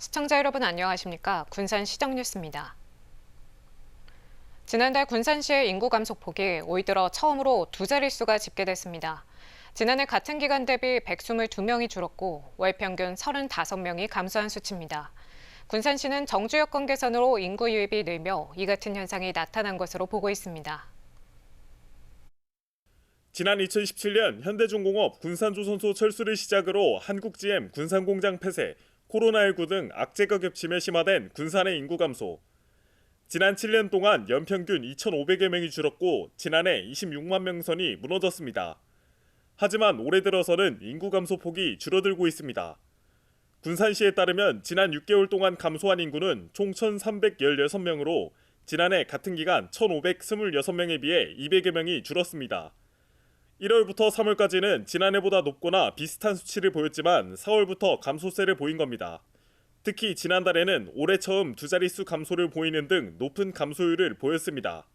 시청자 여러분 안녕하십니까? 군산 시정 뉴스입니다. 지난달 군산시의 인구 감소폭이 올 들어 처음으로 두 자릿수가 집계됐습니다. 지난해 같은 기간 대비 122명이 줄었고 월 평균 35명이 감소한 수치입니다. 군산시는 정주 여건 개선으로 인구 유입이 늘며 이 같은 현상이 나타난 것으로 보고 있습니다. 지난 2017년 현대중공업 군산조선소 철수를 시작으로 한국GM 군산공장 폐쇄, 코로나19 등 악재가 겹치며 심화된 군산의 인구 감소. 지난 7년 동안 연평균 2,500여 명이 줄었고 지난해 26만 명 선이 무너졌습니다. 하지만 올해 들어서는 인구 감소 폭이 줄어들고 있습니다. 군산시에 따르면 지난 6개월 동안 감소한 인구는 총 1,316명으로 지난해 같은 기간 1,526명에 비해 200여 명이 줄었습니다. 1월부터 3월까지는 지난해보다 높거나 비슷한 수치를 보였지만 4월부터 감소세를 보인 겁니다. 특히 지난달에는 올해 처음 두 자릿수 감소를 보이는 등 높은 감소율을 보였습니다.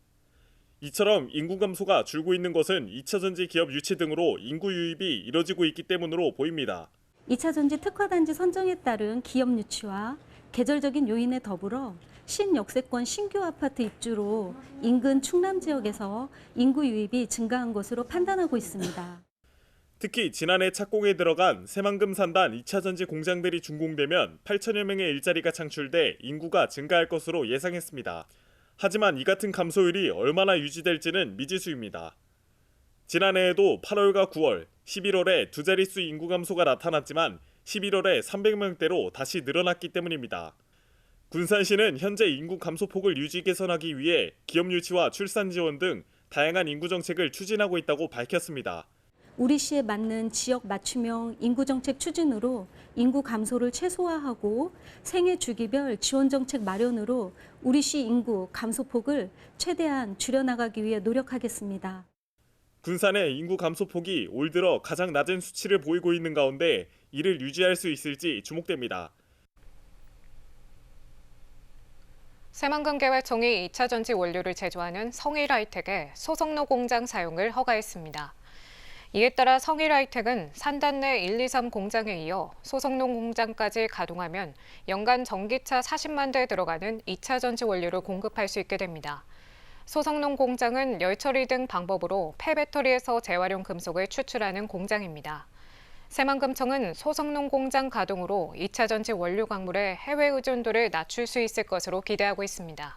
이처럼 인구 감소가 줄고 있는 것은 2차전지 기업 유치 등으로 인구 유입이 이뤄지고 있기 때문으로 보입니다. 2차전지 특화단지 선정에 따른 기업 유치와 계절적인 요인에 더불어 신역세권 신규 아파트 입주로 인근 충남 지역에서 인구 유입이 증가한 것으로 판단하고 있습니다. 특히 지난해 착공에 들어간 새만금 산단 2차전지 공장들이 준공되면 8천여 명의 일자리가 창출돼 인구가 증가할 것으로 예상했습니다. 하지만 이 같은 감소율이 얼마나 유지될지는 미지수입니다. 지난해에도 8월과 9월, 11월에 두 자릿수 인구 감소가 나타났지만 11월에 300명대로 다시 늘어났기 때문입니다. 군산시는 현재 인구 감소폭을 유지 개선하기 위해 기업 유치와 출산 지원 등 다양한 인구 정책을 추진하고 있다고 밝혔습니다. 우리 시에 맞는 지역 맞춤형 인구 정책 추진으로 인구 감소를 최소화하고 생애 주기별 지원 정책 마련으로 우리 시 인구 감소폭을 최대한 줄여나가기 위해 노력하겠습니다. 군산의 인구 감소폭이 올 들어 가장 낮은 수치를 보이고 있는 가운데 이를 유지할 수 있을지 주목됩니다. 새만금계획청이 2차전지 원료를 제조하는 성일하이텍의 소성로 공장 사용을 허가했습니다. 이에 따라 성일하이텍은 산단 내 1, 2, 3 공장에 이어 소성로 공장까지 가동하면 연간 전기차 40만 대 들어가는 2차전지 원료를 공급할 수 있게 됩니다. 소성농 공장은 열처리 등 방법으로 폐배터리에서 재활용 금속을 추출하는 공장입니다. 새만금청은 소성농 공장 가동으로 2차전지 원료 광물의 해외 의존도를 낮출 수 있을 것으로 기대하고 있습니다.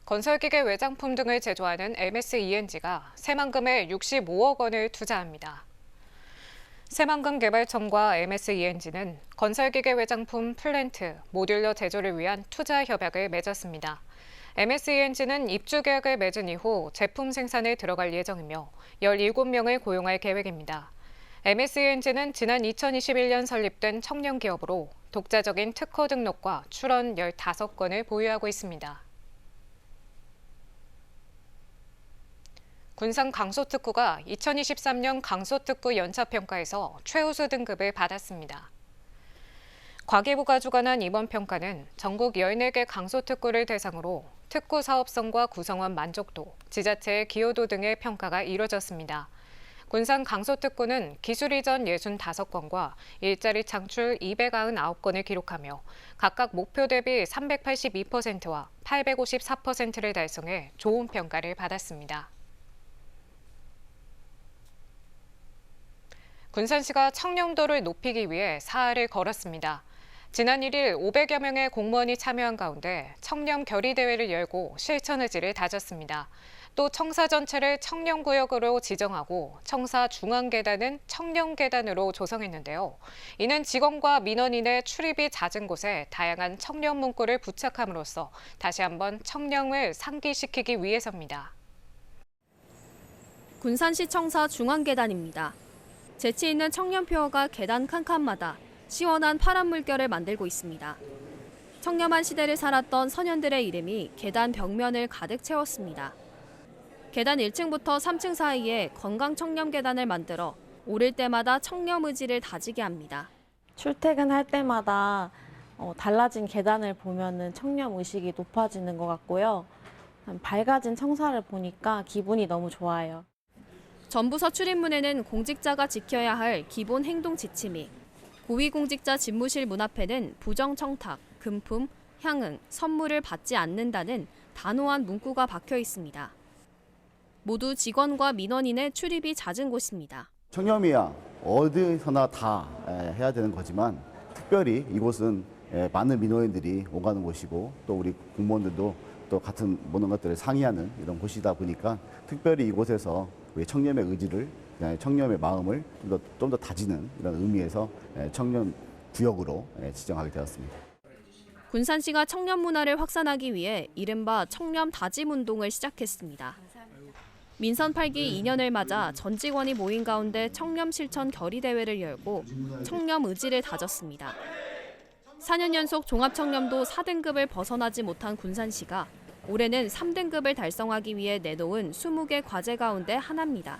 건설기계 외장품 등을 제조하는 MSENG가 새만금에 65억 원을 투자합니다. 새만금개발청과 MSENG는 건설기계 외장품 플랜트, 모듈러 제조를 위한 투자 협약을 맺었습니다. MSENG는 입주 계약을 맺은 이후 제품 생산에 들어갈 예정이며 17명을 고용할 계획입니다. MSENG는 지난 2021년 설립된 청년 기업으로 독자적인 특허 등록과 출원 15건을 보유하고 있습니다. 군산 강소특구가 2023년 강소특구 연차평가에서 최우수 등급을 받았습니다. 과기부가 주관한 이번 평가는 전국 14개 강소특구를 대상으로 특구 사업성과 구성원 만족도, 지자체의 기여도 등의 평가가 이뤄졌습니다. 군산 강소특구는 기술 이전 65건과 일자리 창출 299건을 기록하며 각각 목표 대비 382%와 854%를 달성해 좋은 평가를 받았습니다. 군산시가 청렴도를 높이기 위해 사활을 걸었습니다. 지난 1일 500여 명의 공무원이 참여한 가운데 청렴 결의대회를 열고 실천 의지를 다졌습니다. 또 청사 전체를 청렴구역으로 지정하고 청사 중앙계단은 청렴계단으로 조성했는데요. 이는 직원과 민원인의 출입이 잦은 곳에 다양한 청렴 문구를 부착함으로써 다시 한번 청렴을 상기시키기 위해서입니다. 군산시 청사 중앙계단입니다. 재치 있는 청렴표어가 계단 칸칸마다 시원한 파란 물결을 만들고 있습니다. 청렴한 시대를 살았던 선현들의 이름이 계단 벽면을 가득 채웠습니다. 계단 1층부터 3층 사이에 건강 청렴 계단을 만들어 오를 때마다 청렴 의지를 다지게 합니다. 출퇴근할 때마다 달라진 계단을 보면은 청렴 의식이 높아지는 것 같고요. 밝아진 청사를 보니까 기분이 너무 좋아요. 전부서 출입문에는 공직자가 지켜야 할 기본 행동 지침이 고위공직자 집무실 문 앞에는 부정청탁, 금품, 향응, 선물을 받지 않는다는 단호한 문구가 박혀 있습니다. 모두 직원과 민원인의 출입이 잦은 곳입니다. 청렴이야 어디서나 다 해야 되는 거지만 특별히 이곳은 많은 민원인들이 오가는 곳이고 또 우리 공무원들도 또 같은 모든 것들을 상의하는 이런 곳이다 보니까 특별히 이곳에서 우리 청렴의 의지를, 청렴의 마음을 좀 더 다지는 이런 의미에서 청렴 구역으로 지정하게 되었습니다. 군산시가 청렴 문화를 확산하기 위해 이른바 청렴 다짐 운동을 시작했습니다. 민선 8기 2년을 맞아 전 직원이 모인 가운데 청렴 실천 결의 대회를 열고 청렴 의지를 다졌습니다. 4년 연속 종합청렴도 4등급을 벗어나지 못한 군산시가 올해는 3등급을 달성하기 위해 내놓은 20개 과제 가운데 하나입니다.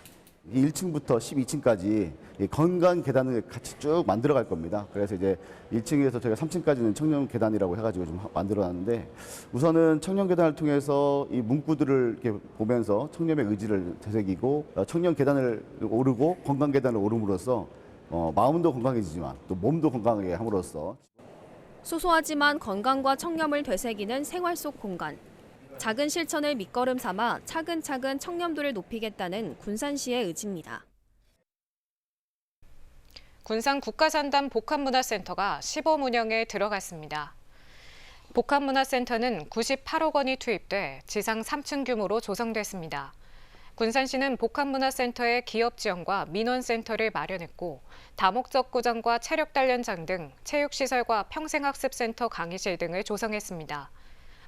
1층부터 12층까지 건강 계단을 같이 쭉 만들어 갈 겁니다. 그래서 이제 1층에서 저희가 3층까지는 청년 계단이라고 해가지고 좀 만들어 놨는데 우선은 청년 계단을 통해서 이 문구들을 이렇게 보면서 청렴의 의지를 되새기고 청년 계단을 오르고 건강 계단을 오름으로써 마음도 건강해지지만 또 몸도 건강하게 함으로써 소소하지만 건강과 청렴을 되새기는 생활 속 공간. 작은 실천을 밑거름 삼아 차근차근 청렴도를 높이겠다는 군산시의 의지입니다. 군산 국가산단 복합문화센터가 시범 운영에 들어갔습니다. 복합문화센터는 98억 원이 투입돼 지상 3층 규모로 조성됐습니다. 군산시는 복합문화센터의 기업 지원과 민원센터를 마련했고 다목적 구장과 체력 단련장 등 체육시설과 평생학습센터 강의실 등을 조성했습니다.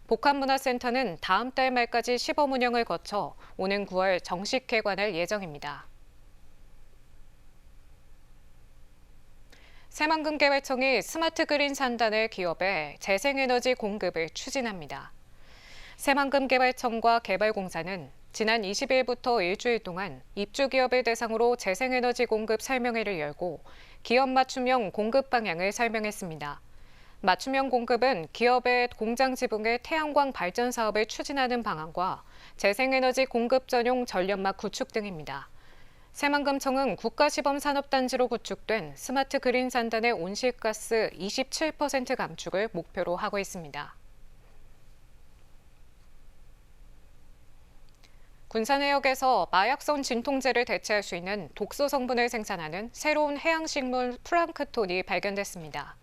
복합문화센터는 다음 달 말까지 시범 운영을 거쳐 오는 9월 정식 개관할 예정입니다. 새만금개발청이 스마트 그린 산단을 기업에 재생에너지 공급을 추진합니다. 새만금개발청과 개발공사는 지난 20일부터 일주일 동안 입주기업을 대상으로 재생에너지 공급 설명회를 열고 기업 맞춤형 공급 방향을 설명했습니다. 맞춤형 공급은 기업의 공장 지붕의 태양광 발전 사업을 추진하는 방안과 재생에너지 공급 전용 전력막 구축 등입니다. 새만금청은 국가시범산업단지로 구축된 스마트 그린 산단의 온실가스 27% 감축을 목표로 하고 있습니다. 군산해역에서 마약성 진통제를 대체할 수 있는 독소 성분을 생산하는 새로운 해양식물 플랑크톤이 발견됐습니다.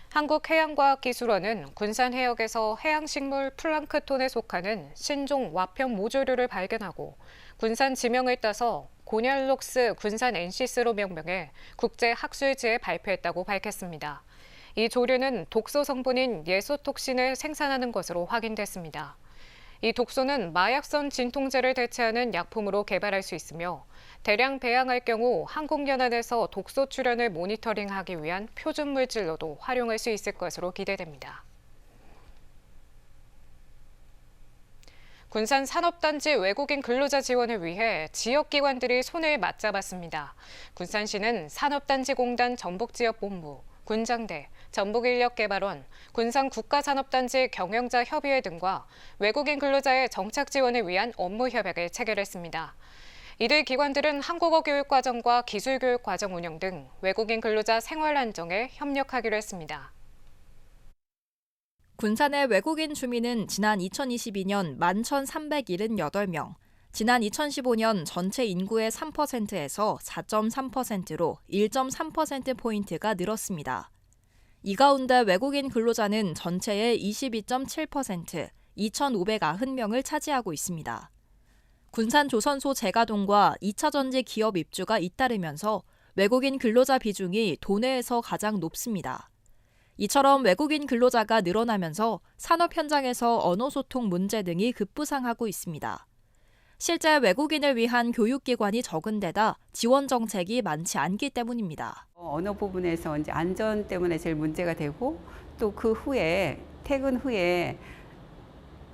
한국해양과학기술원은 군산해역에서 해양식물 플랑크톤에 속하는 신종 와평 모조류를 발견하고 군산 지명을 따서 고넬록스 군산 NCS로 명명해 국제학술지에 발표했다고 밝혔습니다. 이 조류는 독소 성분인 예소톡신을 생산하는 것으로 확인됐습니다. 이 독소는 마약성 진통제를 대체하는 약품으로 개발할 수 있으며 대량 배양할 경우 한국연안에서 독소 출현을 모니터링하기 위한 표준 물질로도 활용할 수 있을 것으로 기대됩니다. 군산 산업단지 외국인 근로자 지원을 위해 지역기관들이 손을 맞잡았습니다. 군산시는 산업단지공단 전북지역본부, 군장대, 전북인력개발원, 군산국가산업단지 경영자협의회 등과 외국인 근로자의 정착 지원을 위한 업무 협약을 체결했습니다. 이들 기관들은 한국어 교육 과정과 기술 교육 과정 운영 등 외국인 근로자 생활 안정에 협력하기로 했습니다. 군산의 외국인 주민은 지난 2022년 11,378명, 지난 2015년 전체 인구의 3%에서 4.3%로 1.3%포인트가 늘었습니다. 이 가운데 외국인 근로자는 전체의 22.7%, 2,590명을 차지하고 있습니다. 군산 조선소 재가동과 2차 전지 기업 입주가 잇따르면서 외국인 근로자 비중이 도내에서 가장 높습니다. 이처럼 외국인 근로자가 늘어나면서 산업 현장에서 언어 소통 문제 등이 급부상하고 있습니다. 실제 외국인을 위한 교육기관이 적은 데다 지원 정책이 많지 않기 때문입니다. 언어 부분에서 이제 안전 때문에 제일 문제가 되고 또 그 후에 퇴근 후에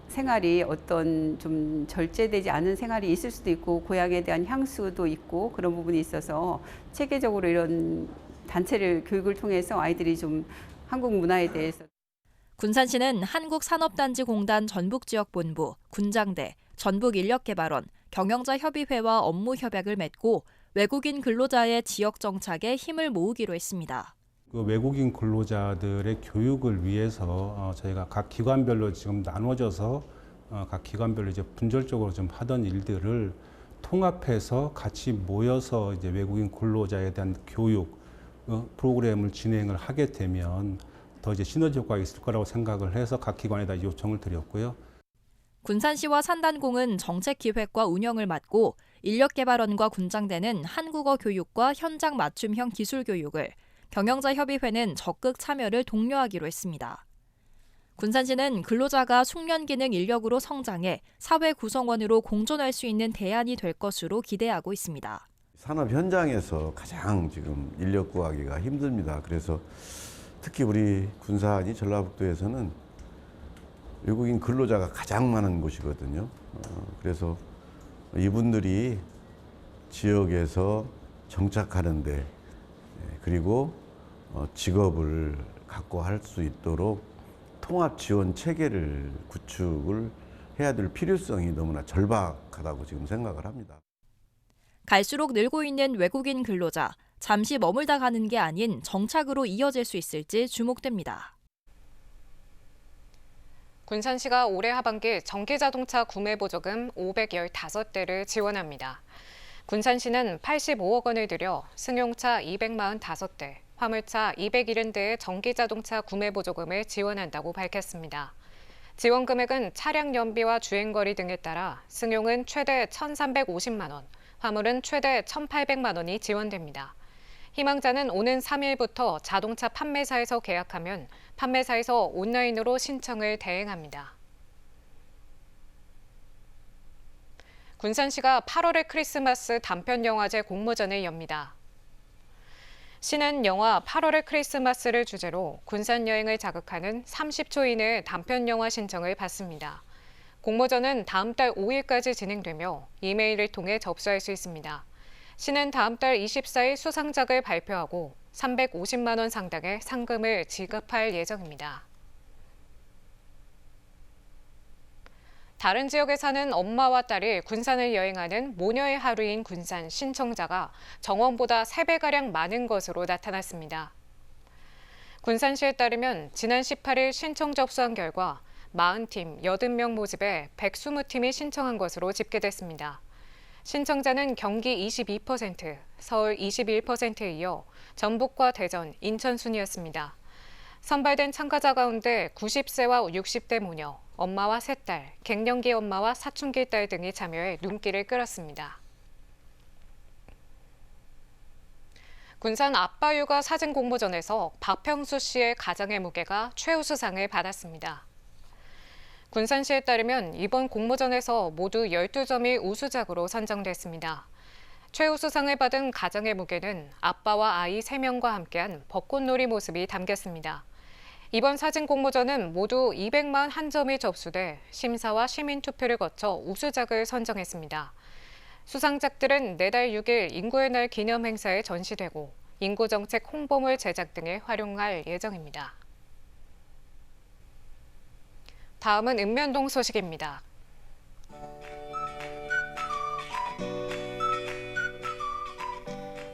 생활이 어떤 좀 절제되지 않은 생활이 있을 수도 있고 고향에 대한 향수도 있고 그런 부분이 있어서 체계적으로 이런 단체를 교육을 통해서 아이들이 좀 한국 문화에 대해서 군산시는 한국산업단지공단 전북지역본부, 군장대, 전북인력개발원, 경영자협의회와 업무 협약을 맺고 외국인 근로자의 지역 정착에 힘을 모으기로 했습니다. 그 외국인 근로자들의 교육을 위해서 저희가 각 기관별로 지금 나눠져서 각 기관별로 이제 분절적으로 좀 하던 일들을 통합해서 같이 모여서 이제 외국인 근로자에 대한 교육 프로그램을 진행을 하게 되면 더 이제 시너지 효과가 있을 거라고 생각을 해서 각 기관에다 요청을 드렸고요. 군산시와 산단공은 정책기획과 운영을 맡고 인력개발원과 군장대는 한국어 교육과 현장 맞춤형 기술 교육을, 경영자협의회는 적극 참여를 독려하기로 했습니다. 군산시는 근로자가 숙련기능 인력으로 성장해 사회 구성원으로 공존할 수 있는 대안이 될 것으로 기대하고 있습니다. 산업 현장에서 가장 지금 인력 구하기가 힘듭니다. 그래서 특히 우리 군산이 전라북도에서는 외국인 근로자가 가장 많은 곳이거든요. 그래서 이분들이 지역에서 정착하는데 그리고 직업을 갖고 할 수 있도록 통합 지원 체계를 구축을 해야 될 필요성이 너무나 절박하다고 지금 생각을 합니다. 갈수록 늘고 있는 외국인 근로자, 잠시 머물다 가는 게 아닌 정착으로 이어질 수 있을지 주목됩니다. 군산시가 올해 하반기 전기자동차 구매보조금 515대를 지원합니다. 군산시는 85억 원을 들여 승용차 245대, 화물차 270대의 전기자동차 구매보조금을 지원한다고 밝혔습니다. 지원 금액은 차량 연비와 주행거리 등에 따라 승용은 최대 1,350만 원, 화물은 최대 1,800만 원이 지원됩니다. 희망자는 오는 3일부터 자동차 판매사에서 계약하면 판매사에서 온라인으로 신청을 대행합니다. 군산시가 8월의 크리스마스 단편영화제 공모전을 엽니다. 시는 영화 8월의 크리스마스를 주제로 군산 여행을 자극하는 30초 이내의 단편영화 신청을 받습니다. 공모전은 다음 달 5일까지 진행되며 이메일을 통해 접수할 수 있습니다. 시는 다음 달 24일 수상작을 발표하고 350만 원 상당의 상금을 지급할 예정입니다. 다른 지역에 사는 엄마와 딸이 군산을 여행하는 모녀의 하루인 군산 신청자가 정원보다 3배가량 많은 것으로 나타났습니다. 군산시에 따르면 지난 18일 신청 접수한 결과 40팀 80명 모집에 120팀이 신청한 것으로 집계됐습니다. 신청자는 경기 22%, 서울 21%에 이어 전북과 대전, 인천 순이었습니다. 선발된 참가자 가운데 90세와 60대 모녀, 엄마와 셋딸, 갱년기 엄마와 사춘기 딸 등이 참여해 눈길을 끌었습니다. 군산 아빠 육아 사진 공모전에서 박평수 씨의 가장의 무게가 최우수상을 받았습니다. 군산시에 따르면 이번 공모전에서 모두 12점이 우수작으로 선정됐습니다. 최우수상을 받은 가장의 무게는 아빠와 아이 3명과 함께한 벚꽃놀이 모습이 담겼습니다. 이번 사진 공모전은 모두 241점이 접수돼 심사와 시민투표를 거쳐 우수작을 선정했습니다. 수상작들은 내달 6일 인구의 날 기념 행사에 전시되고 인구정책 홍보물 제작 등에 활용할 예정입니다. 다음은 읍면동 소식입니다.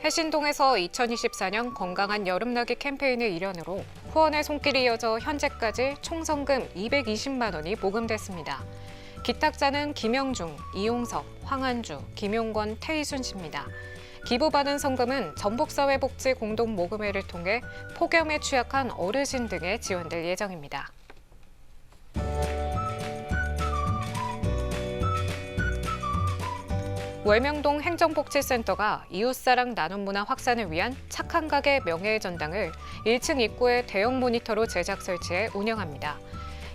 해신동에서 2024년 건강한 여름나기 캠페인을 일환으로 후원의 손길이 이어져 현재까지 총 성금 220만 원이 모금됐습니다. 기탁자는 김영중, 이용석, 황한주, 김용권, 태희순 씨입니다. 기부받은 성금은 전북사회복지 공동모금회를 통해 폭염에 취약한 어르신 등에 지원될 예정입니다. 월명동 행정복지센터가 이웃사랑 나눔문화 확산을 위한 착한 가게 명예의 전당을 1층 입구에 대형 모니터로 제작 설치해 운영합니다.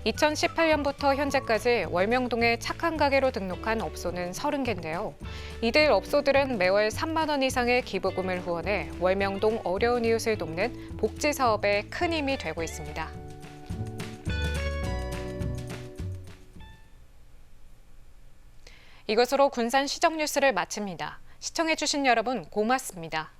2018년부터 현재까지 월명동에 착한 가게로 등록한 업소는 30개인데요. 이들 업소들은 매월 3만 원 이상의 기부금을 후원해 월명동 어려운 이웃을 돕는 복지 사업에 큰 힘이 되고 있습니다. 이것으로 군산 시정 뉴스를 마칩니다. 시청해주신 여러분 고맙습니다.